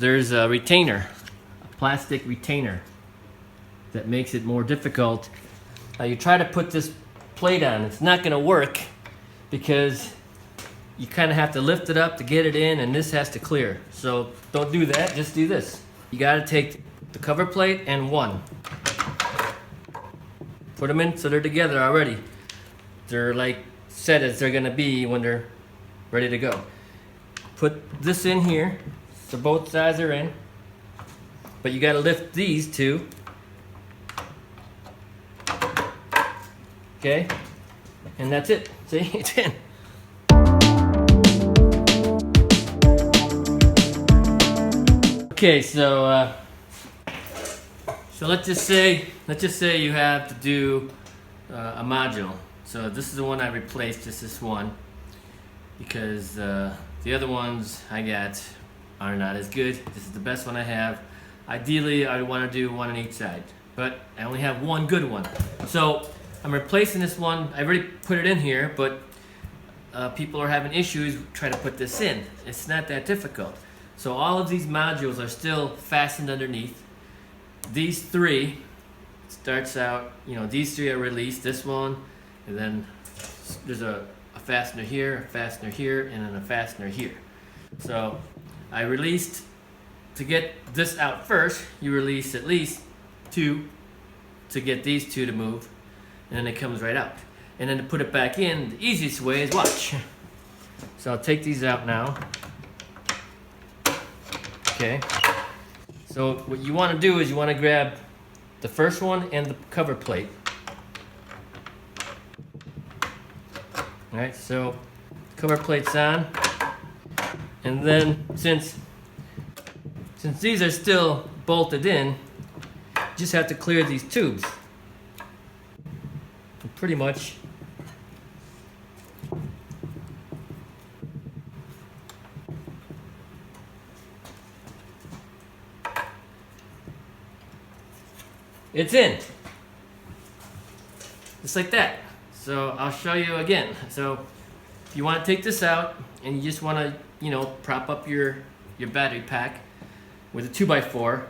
there's a retainer, a plastic retainer that makes it more difficult. You try to put this plate on, it's not going to work because you kind of have to lift it up to get it in, and this has to clear. So don't do that, just do this. You got to take the cover plate and one. Put them in so they're together already. They're like set as they're going to be when they're ready to go. Put this in here so both sides are in. But you got to lift these two. Okay? And that's it. See? It's in. Okay, so let's just say you have to do a module. So this is the one I replaced, just this one, because the other ones I got are not as good. This is the best one I have. Ideally, I want to do one on each side, but I only have one good one. So I'm replacing this one. I already put it in here, but people are having issues trying to put this in. It's not that difficult. So all of these modules are still fastened underneath. These three starts out, these three are released, this one, and then there's a fastener here, a fastener here, and then a fastener here. So I released, to get this out first, you release at least two to get these two to move, and then it comes right out. And then to put it back in, the easiest way is watch. So I'll take these out now. Okay. So what you want to do is you want to grab the first one and the cover plate. Alright, so cover plate's on. And then since these are still bolted in, you just have to clear these tubes. And pretty much it's in. Just like that. So I'll show you again. So if you want to take this out and you just want to, prop up your battery pack with a 2x4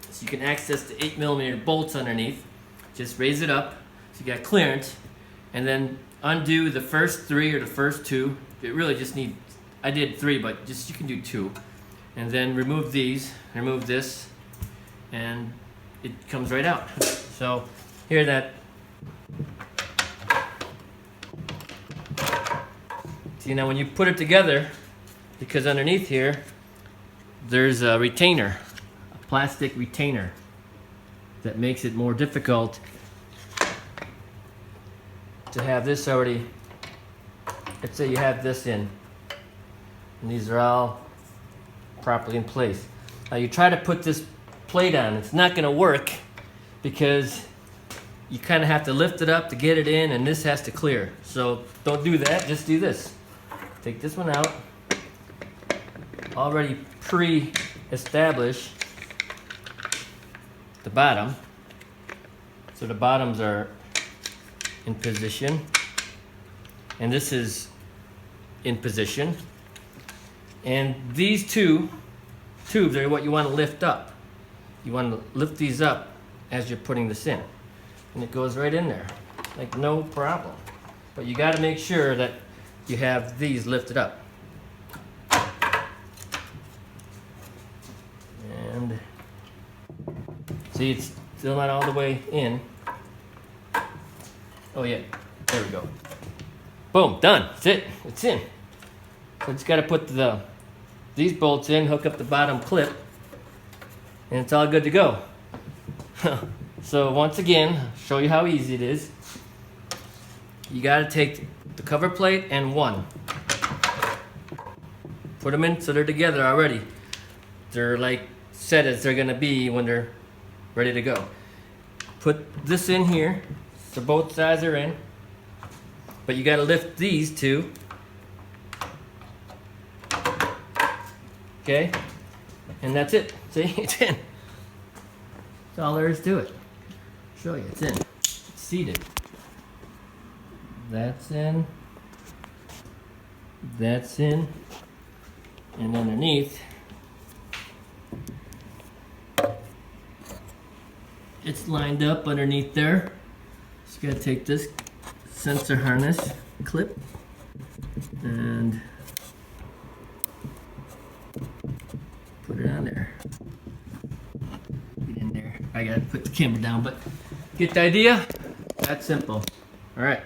so you can access the 8mm bolts underneath, just raise it up so you got clearance, and then undo the first three or the first two. It really just need, I did three, but just you can do two. And then remove these, remove this, and it comes right out. So here that. See, now when you put it together, because underneath here there's a retainer, a plastic retainer that makes it more difficult to have this already. Let's say you have this in, and these are all properly in place. Now you try to put this plate on, it's not going to work because you kind of have to lift it up to get it in, and this has to clear. So don't do that, just do this. Take this one out. Already pre-established the bottom. So the bottoms are in position, and this is in position. And these two tubes are what you want to lift up. You want to lift these up as you're putting this in, and it goes right in there like no problem. But you got to make sure that you have these lifted up. And see, it's still not all the way in. Oh yeah, there we go. Boom, done. That's it. It's in. So just got to put these bolts in, hook up the bottom clip, and it's all good to go. So once again, I'll show you how easy it is. You got to take the cover plate and one. Put them in so they're together already. They're like set as they're going to be when they're ready to go. Put this in here so both sides are in. But you got to lift these two. Okay? And that's it. See? It's in. That's all there is to it. Show you. It's in. It's seated. That's in. That's in. And underneath it's lined up underneath there. Just gotta take this sensor harness clip and put it on there. Get in there. I gotta put the camera down, but get the idea? That's simple. All right.